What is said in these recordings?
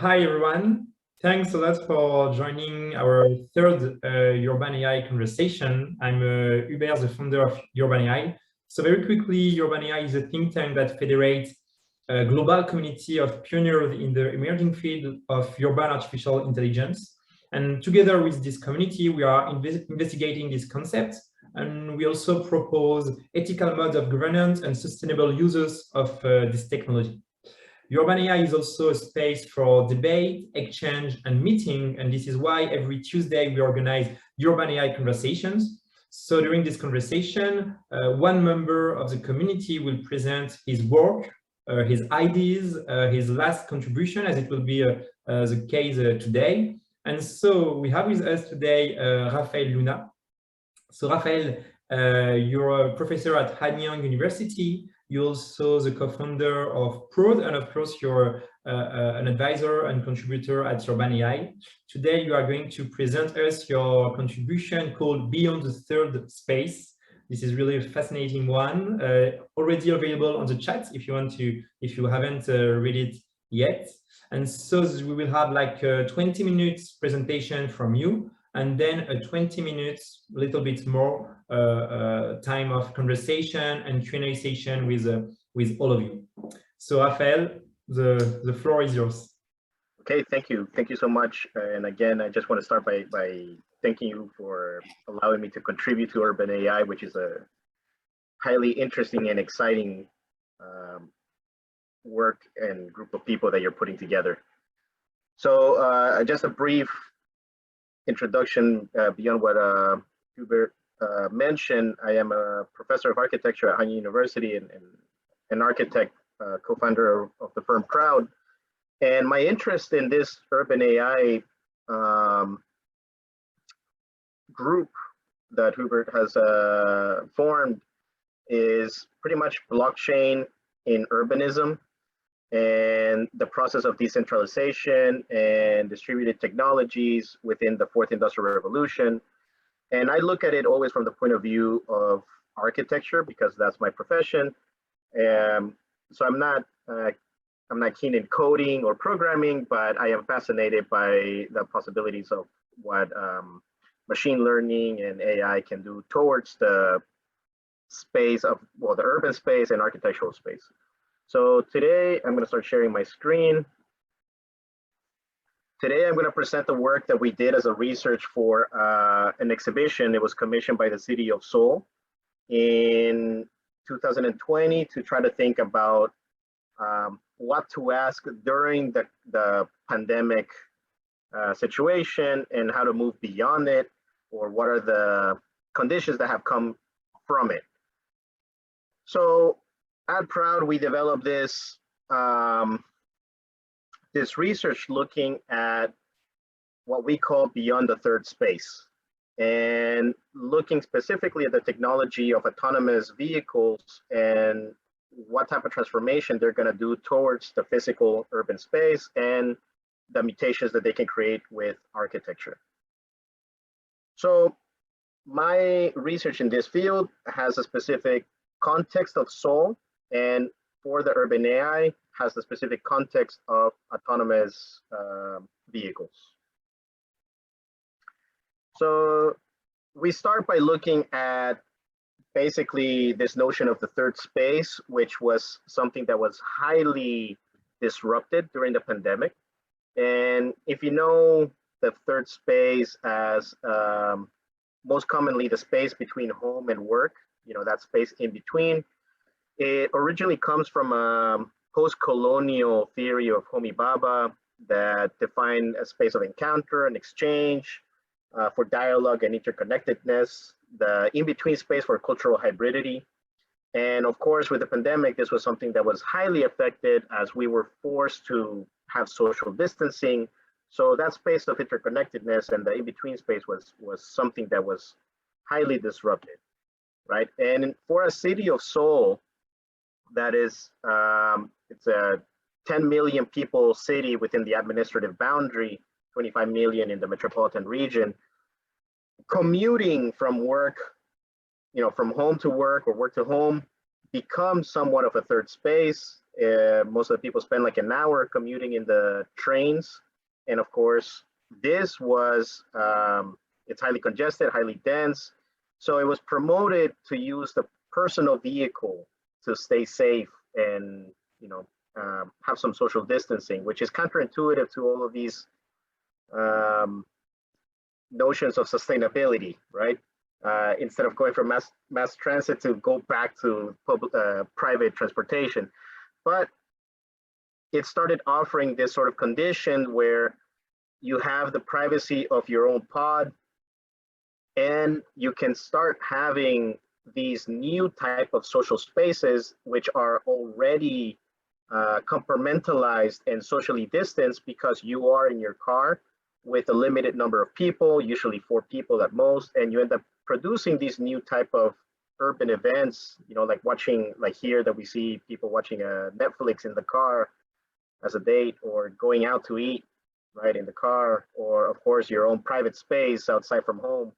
Hi, everyone. Thanks a lot for joining our third Urban AI conversation. I'm Hubert, the founder of Urban AI. So very quickly, Urban AI is a think tank that federates a global community of pioneers in the emerging field of urban artificial intelligence. And together with this community, we are investigating these concepts. And we also propose ethical modes of governance and sustainable uses of this technology. Urban AI is also a space for debate, exchange, and meeting, and this is why every Tuesday we organize Urban AI conversations. So during this conversation, one member of the community will present his work, his ideas, his last contribution, as it will be the case today. And so we have with us today Rafael Luna. So Rafael, you're a professor at Hanyang University. You're also the co-founder of PRAUD, and of course, you're an advisor and contributor at Urban AI. Today, you are going to present us your contribution called Beyond the Third Space. This is really a fascinating one, already available on the chat if you haven't read it yet. And so we will have like a 20 minutes presentation from you, and then a 20 minutes, a little bit more time of conversation and Q&A session with all of you. So Rafael, the floor is yours. Okay, thank you. Thank you so much. And again, I just want to start by thanking you for allowing me to contribute to Urban AI, which is a highly interesting and exciting work and group of people that you're putting together. So just a brief introduction beyond what Hubert mentioned. I am a professor of architecture at Hanyang University and an architect, co-founder of the firm PRAUD. And my interest in this Urban AI group that Hubert has formed is pretty much blockchain in urbanism and the process of decentralization and distributed technologies within the fourth industrial revolution. And I look at it always from the point of view of architecture because that's my profession. So I'm not keen in coding or programming, but I am fascinated by the possibilities of what machine learning and AI can do towards the space of, well, the urban space and architectural space. So today I'm going to start sharing my screen. Today I'm going to present the work that we did as a research for an exhibition. It was commissioned by the city of Seoul in 2020 to try to think about what to ask during the pandemic situation and how to move beyond it, or what are the conditions that have come from it. So at PRAUD, we developed this this research looking at what we call beyond the third space, and looking specifically at the technology of autonomous vehicles and what type of transformation they're going to do towards the physical urban space and the mutations that they can create with architecture. So my research in this field has a specific context of Seoul, and for the Urban AI has the specific context of autonomous vehicles. So we start by looking at basically this notion of the third space, which was something that was highly disrupted during the pandemic. And if you know the third space as most commonly the space between home and work, you know, that space in between, it originally comes from a post-colonial theory of Homi Bhabha that defined a space of encounter and exchange for dialogue and interconnectedness, the in-between space for cultural hybridity. And of course, with the pandemic, this was something that was highly affected as we were forced to have social distancing. So that space of interconnectedness and the in-between space was something that was highly disrupted, right? And for a city of Seoul, that is, it's a 10 million people city within the administrative boundary, 25 million in the metropolitan region. Commuting from work, you know, from home to work or work to home becomes somewhat of a third space. Most of the people spend like an hour commuting in the trains. And of course, this was, it's highly congested, highly dense. So it was promoted to use the personal vehicle to stay safe and, have some social distancing, which is counterintuitive to all of these notions of sustainability, right? Instead of going from mass transit to go back to private transportation. But it started offering this sort of condition where you have the privacy of your own pod, and you can start having these new type of social spaces which are already compartmentalized and socially distanced, because you are in your car with a limited number of people, usually 4 people at most, and you end up producing these new type of urban events, like watching, like here that we see people watching Netflix in the car as a date, or going out to eat, right, in the car, or of course your own private space outside from home.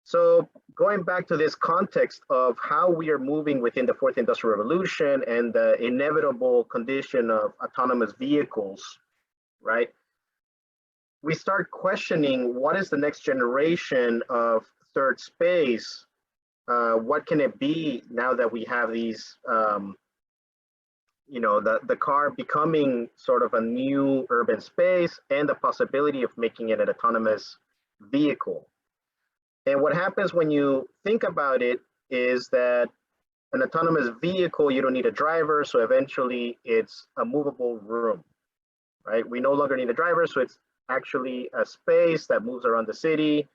So going back to this context of how we are moving within the 4th Industrial Revolution and the inevitable condition of autonomous vehicles, right? We start questioning, what is the next generation of third space? What can it be now that we have these, the car becoming sort of a new urban space, and the possibility of making it an autonomous vehicle? And what happens when you think about it is that an autonomous vehicle, you don't need a driver, so eventually it's a movable room, right? We no longer need a driver, so it's actually a space that moves around the city,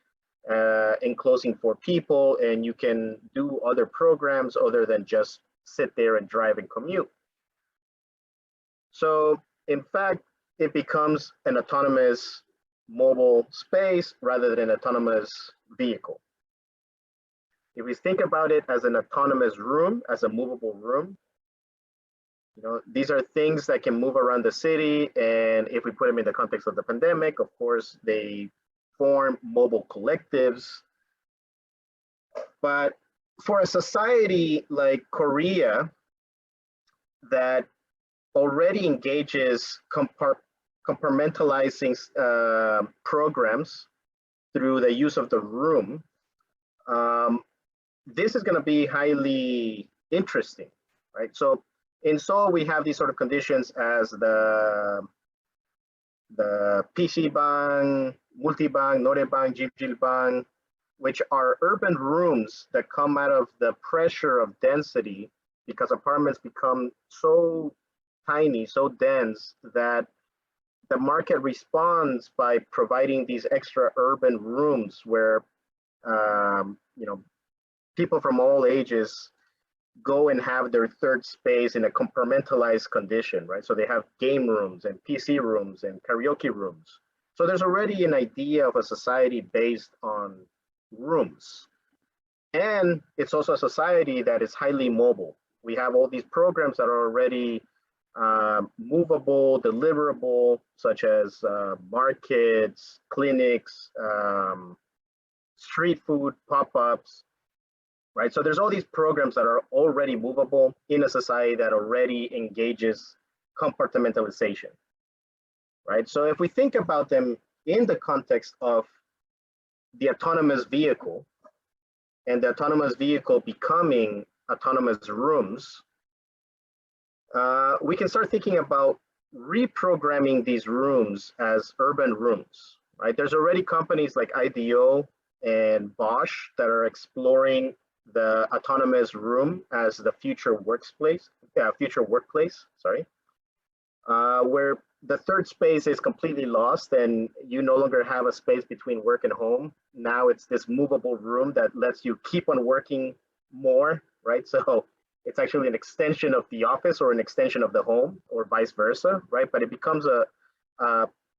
enclosing 4 people, and you can do other programs other than just sit there and drive and commute. So in fact, it becomes an autonomous mobile space rather than an autonomous vehicle. If we think about it as an autonomous room, as a movable room, these are things that can move around the city, and if we put them in the context of the pandemic, of course, they form mobile collectives. But for a society like Korea that already engages compartmentalizing programs through the use of the room, this is going to be highly interesting, right? So in Seoul, we have these sort of conditions as the PC bang, multi bang, norae bang, jimjil bang, which are urban rooms that come out of the pressure of density, because apartments become so tiny, so dense, that the market responds by providing these extra urban rooms where people from all ages go and have their third space in a compartmentalized condition, right? So they have game rooms and PC rooms and karaoke rooms. So there's already an idea of a society based on rooms. And it's also a society that is highly mobile. We have all these programs that are already movable, deliverable, such as markets, clinics, street food, pop-ups, right? So there's all these programs that are already movable in a society that already engages compartmentalization, right? So if we think about them in the context of the autonomous vehicle, and the autonomous vehicle becoming autonomous rooms, we can start thinking about reprogramming these rooms as urban rooms, right? There's already companies like IDEO and Bosch that are exploring the autonomous room as the future workplace, where the third space is completely lost and you no longer have a space between work and home. Now it's this movable room that lets you keep on working more, right? So it's actually an extension of the office or an extension of the home, or vice versa, right? But it becomes a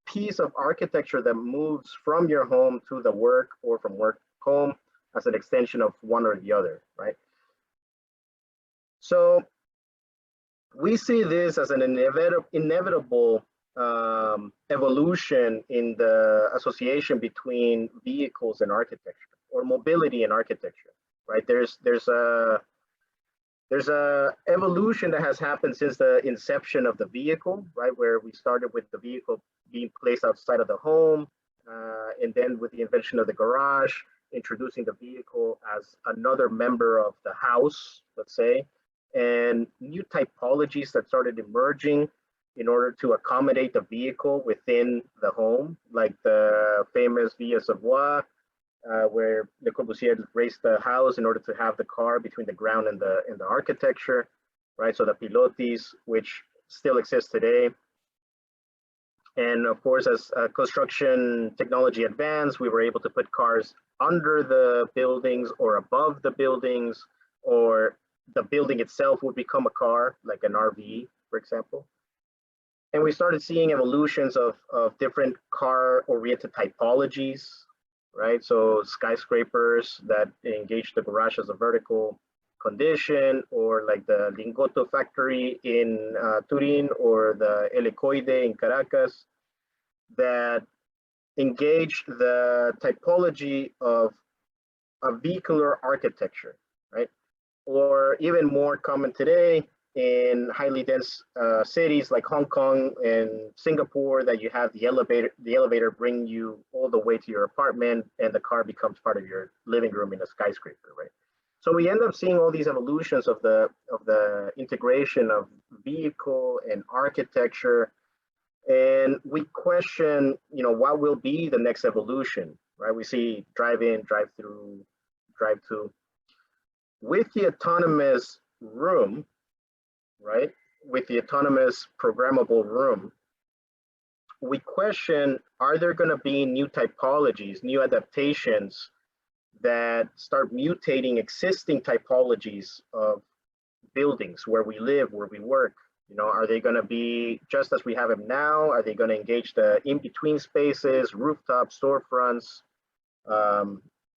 piece of architecture that moves from your home to the work, or from work home, as an extension of one or the other, right? So we see this as an inevitable evolution in the association between vehicles and architecture, or mobility and architecture, right? There's a There's a evolution that has happened since the inception of the vehicle, right? Where we started with the vehicle being placed outside of the home, and then with the invention of the garage, introducing the vehicle as another member of the house, let's say, and new typologies that started emerging in order to accommodate the vehicle within the home, like the famous Villa Savoie, where Le Corbusier raised the house in order to have the car between the ground and the architecture, right? So the pilotis, which still exist today. And of course, as construction technology advanced, we were able to put cars under the buildings or above the buildings, or the building itself would become a car, like an RV, for example. And we started seeing evolutions of different car-oriented typologies, right? So skyscrapers that engage the garage as a vertical condition, or like the Lingotto factory in Turin, or the Helicoide in Caracas, that engage the typology of a vehicular architecture, right? Or even more common today in highly dense cities like Hong Kong and Singapore, that you have the elevator bring you all the way to your apartment, and the car becomes part of your living room in a skyscraper, right? So we end up seeing all these evolutions of the integration of vehicle and architecture, and we question, what will be the next evolution, right? We see drive-in, drive-through, drive-to. With the autonomous room, right? With the autonomous programmable room, we question, are there going to be new typologies, new adaptations that start mutating existing typologies of buildings where we live, where we work? Are they going to be just as we have them now? Are they going to engage the in-between spaces, rooftops, storefronts,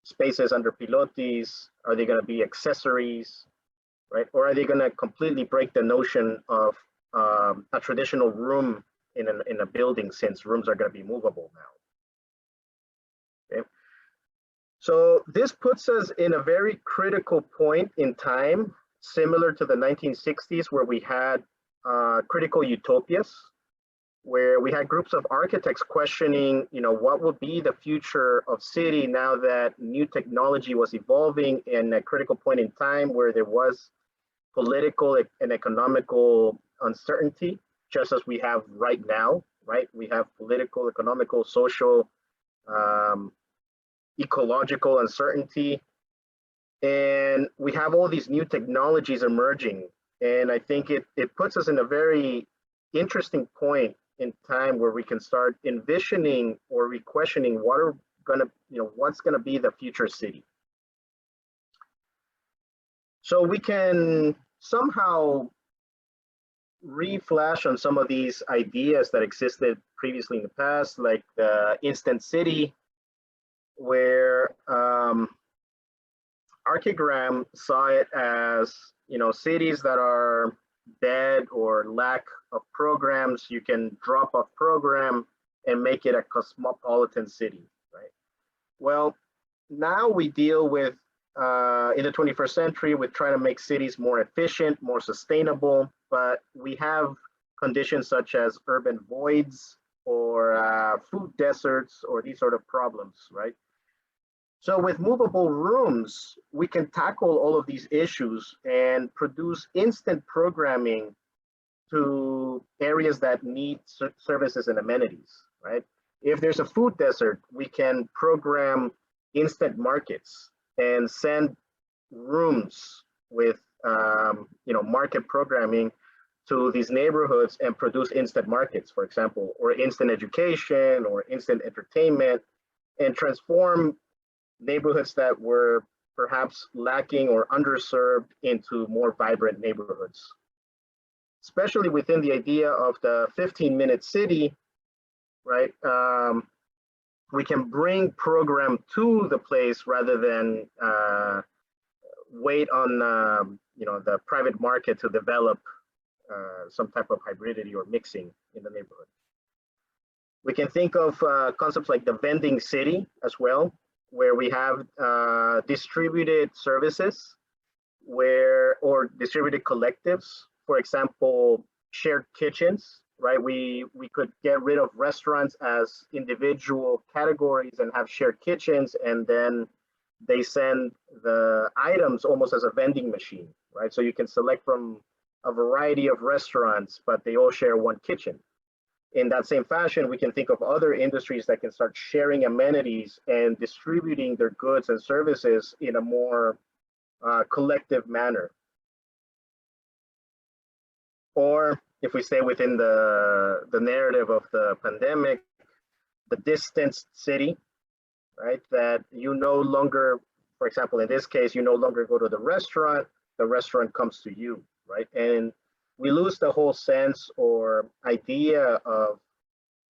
spaces under pilotis? Are they going to be accessories, right? Or are they going to completely break the notion of a traditional room in a building, since rooms are going to be movable now? Okay. So this puts us in a very critical point in time, similar to the 1960s, where we had critical utopias, where we had groups of architects questioning, what would be the future of city now that new technology was evolving in a critical point in time where there was political and economical uncertainty, just as we have right now, right? We have political, economical, social, ecological uncertainty, and we have all these new technologies emerging. And I think it puts us in a very interesting point in time where we can start envisioning or re-questioning what's gonna be the future city. So we can somehow re-flash on some of these ideas that existed previously in the past, like the instant city, where Archigram saw it as, cities that are dead or lack of programs. You can drop off program and make it a cosmopolitan city, right? Well, now we deal with, in the 21st century, with trying to make cities more efficient, more sustainable, but we have conditions such as urban voids or food deserts or these sort of problems, right? So with movable rooms, we can tackle all of these issues and produce instant programming to areas that need services and amenities, right? If there's a food desert, we can program instant markets and send rooms with market programming to these neighborhoods and produce instant markets, for example, or instant education or instant entertainment, and transform neighborhoods that were perhaps lacking or underserved into more vibrant neighborhoods. Especially within the idea of the 15-minute city, right? We can bring program to the place rather than wait on the private market to develop some type of hybridity or mixing in the neighborhood. We can think of concepts like the vending city as well, where we have distributed services or distributed collectives, for example, shared kitchens, right? We could get rid of restaurants as individual categories and have shared kitchens, and then they send the items almost as a vending machine, right? So you can select from a variety of restaurants, but they all share one kitchen. In that same fashion, we can think of other industries that can start sharing amenities and distributing their goods and services in a more collective manner. Or if we stay within the narrative of the pandemic, the distanced city, right? That you no longer, for example, in this case, you no longer go to the restaurant comes to you, right? And we lose the whole sense or idea of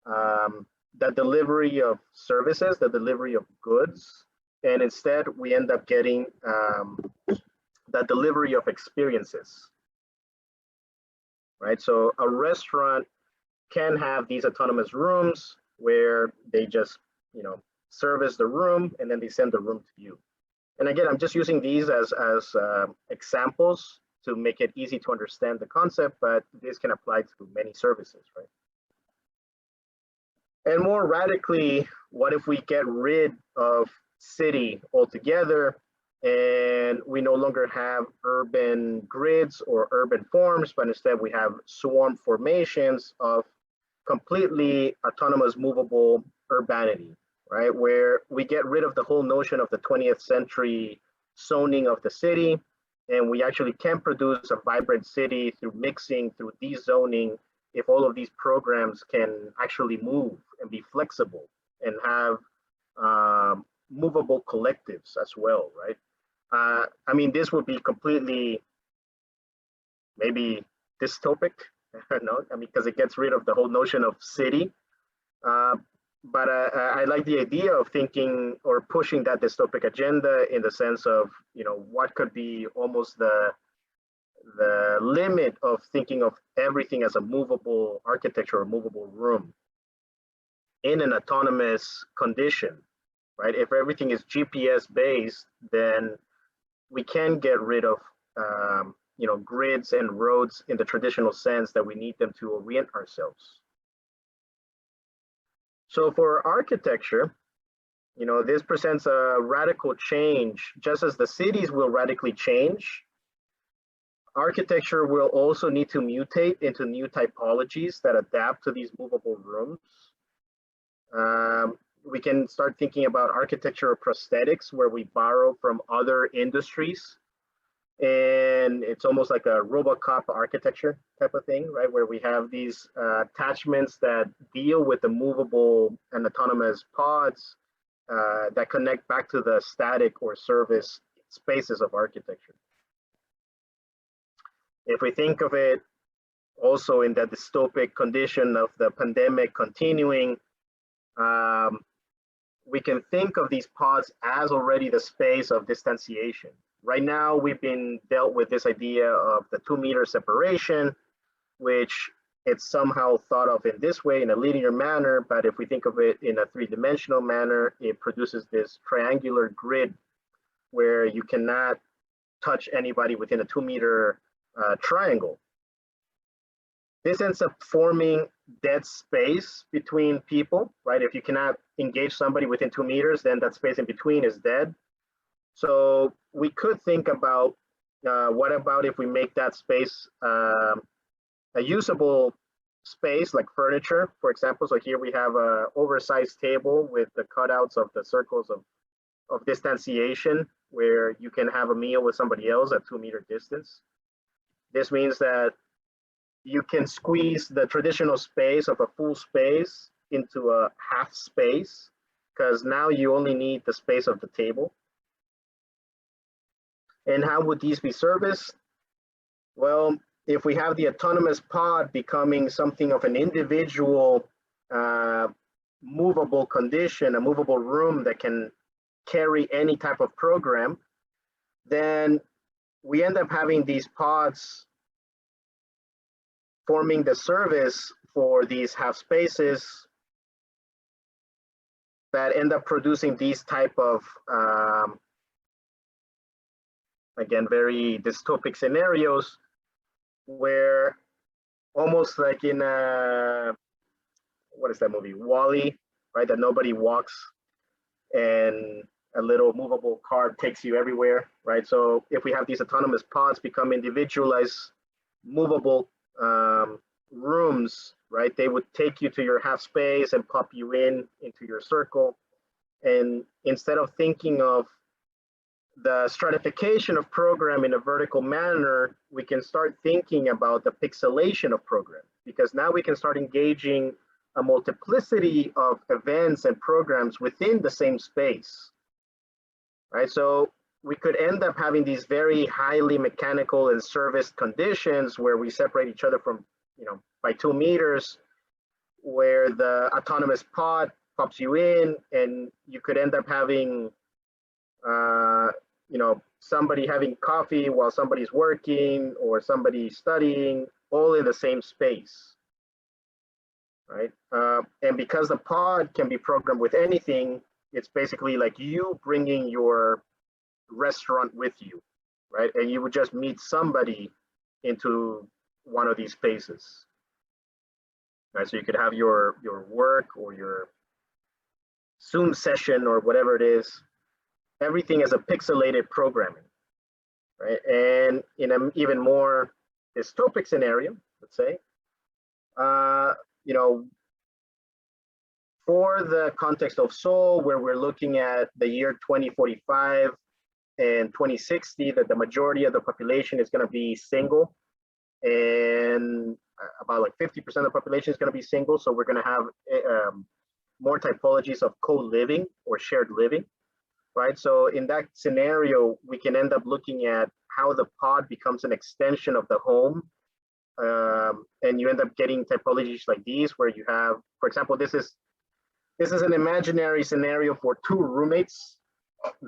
the delivery of services, the delivery of goods, and instead we end up getting the delivery of experiences, right? So a restaurant can have these autonomous rooms where they just, service the room and then they send the room to you. And again, I'm just using these as examples to make it easy to understand the concept, but this can apply to many services, right? And more radically, what if we get rid of city altogether and we no longer have urban grids or urban forms, but instead we have swarm formations of completely autonomous movable urbanity, right? Where we get rid of the whole notion of the 20th century zoning of the city, and we actually can produce a vibrant city through mixing, through dezoning, if all of these programs can actually move and be flexible and have movable collectives as well, right? I mean, this would be completely maybe dystopic, no? I mean, because it gets rid of the whole notion of city. But I like the idea of thinking or pushing that dystopic agenda in the sense of, what could be almost the limit of thinking of everything as a movable architecture or movable room in an autonomous condition, right? If everything is GPS based, then we can get rid of grids and roads in the traditional sense that we need them to orient ourselves. So for architecture, this presents a radical change. Just as the cities will radically change, architecture will also need to mutate into new typologies that adapt to these movable rooms. We can start thinking about architecture prosthetics where we borrow from other industries. And it's almost like a RoboCop architecture type of thing, right? Where we have these attachments that deal with the movable and autonomous pods that connect back to the static or service spaces of architecture. If we think of it also in the dystopic condition of the pandemic continuing, we can think of these pods as already the space of distanciation. Right now, we've been dealt with this idea of the 2-meter separation, which it's somehow thought of in this way in a linear manner, but if we think of it in a 3-dimensional manner, it produces this triangular grid where you cannot touch anybody within a 2-meter triangle. This ends up forming dead space between people, right? If you cannot engage somebody within 2 meters, then that space in between is dead. So we could think about what about if we make that space a usable space like furniture, for example. So here we have an oversized table with the cutouts of the circles of distanciation where you can have a meal with somebody else at 2-meter distance. This means that you can squeeze the traditional space of a full space into a half space because now you only need the space of the table. And how would these be serviced? Well, if we have the autonomous pod becoming something of an individual movable condition, a movable room that can carry any type of program, then we end up having these pods forming the service for these half spaces that end up producing these type of again, very dystopic scenarios where almost like in what is that movie, Wall-E, right? That nobody walks and a little movable car takes you everywhere, right? So if we have these autonomous pods become individualized, movable rooms, right? They would take you to your half space and pop you into your circle. And instead of thinking of the stratification of program in a vertical manner, we can start thinking about the pixelation of program, because now we can start engaging a multiplicity of events and programs within the same space, right? So we could end up having these very highly mechanical and serviced conditions where we separate each other from, by 2 meters, where the autonomous pod pops you in, and you could end up having somebody having coffee while somebody's working or somebody studying, all in the same space, right? And because the pod can be programmed with anything, it's basically like you bringing your restaurant with you, right? And you would just meet somebody into one of these spaces, right? So you could have your work or your Zoom session or whatever it is, everything as a pixelated programming, right? And in an even more dystopic scenario, let's say, for the context of Seoul, where we're looking at the year 2045 and 2060, that the majority of the population is going to be single, and about like 50% of the population is going to be single. So we're going to have more typologies of co-living or shared living, right? So in that scenario, we can end up looking at how the pod becomes an extension of the home. And you end up getting typologies like these, where you have, for example, this is an imaginary scenario for 2 roommates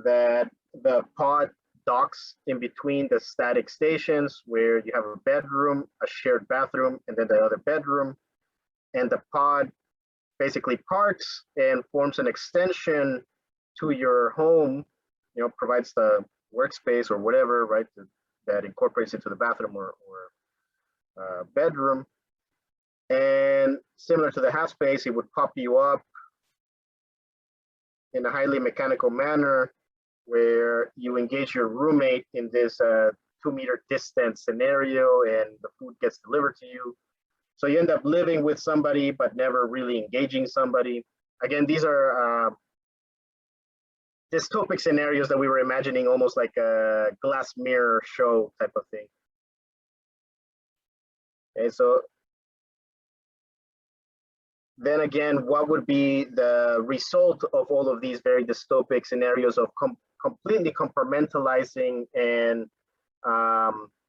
that the pod docks in between the static stations, where you have a bedroom, a shared bathroom, and then the other bedroom. And the pod basically parks and forms an extension to your home, provides the workspace or whatever, right, that incorporates into the bathroom or bedroom. And similar to the half space, it would pop you up in a highly mechanical manner, where you engage your roommate in this 2-meter distance scenario, and the food gets delivered to you. So you end up living with somebody, but never really engaging somebody. Again, these are dystopic scenarios that we were imagining, almost like a glass mirror show type of thing. Okay, so then again, what would be the result of all of these very dystopic scenarios of completely compartmentalizing and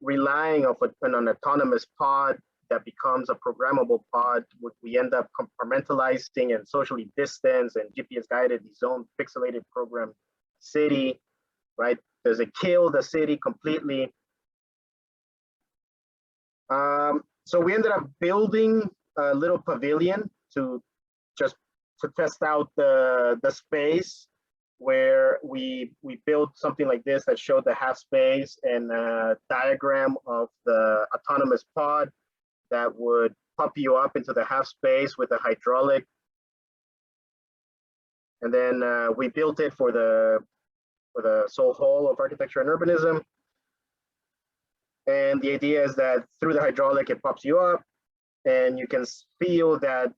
relying on an autonomous pod that becomes a programmable pod? Would we end up compartmentalizing and socially distanced and GPS guided the zone pixelated program city, right? Does it kill the city completely? So we ended up building a little pavilion to test out the space, where we built something like this that showed the half space and a diagram of the autonomous pod that would pump you up into the half space with a hydraulic. And then we built it for the Seoul Hall of Architecture and Urbanism. And the idea is that through the hydraulic, it pops you up, and you can feel that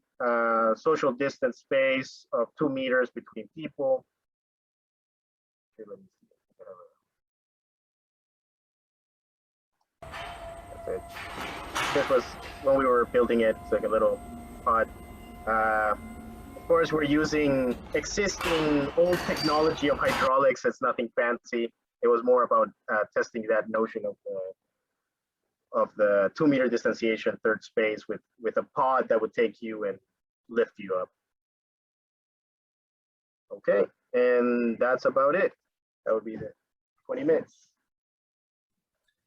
social distance space of 2 meters between people. Okay, let me see. That's it. This was when we were building it. It's like a little pod. Of course, we're using existing old technology of hydraulics. It's nothing fancy. It was more about testing that notion of the 2 meter distanciation third space with a pod that would take you and lift you up. Okay, and that's about it. That would be the 20 minutes.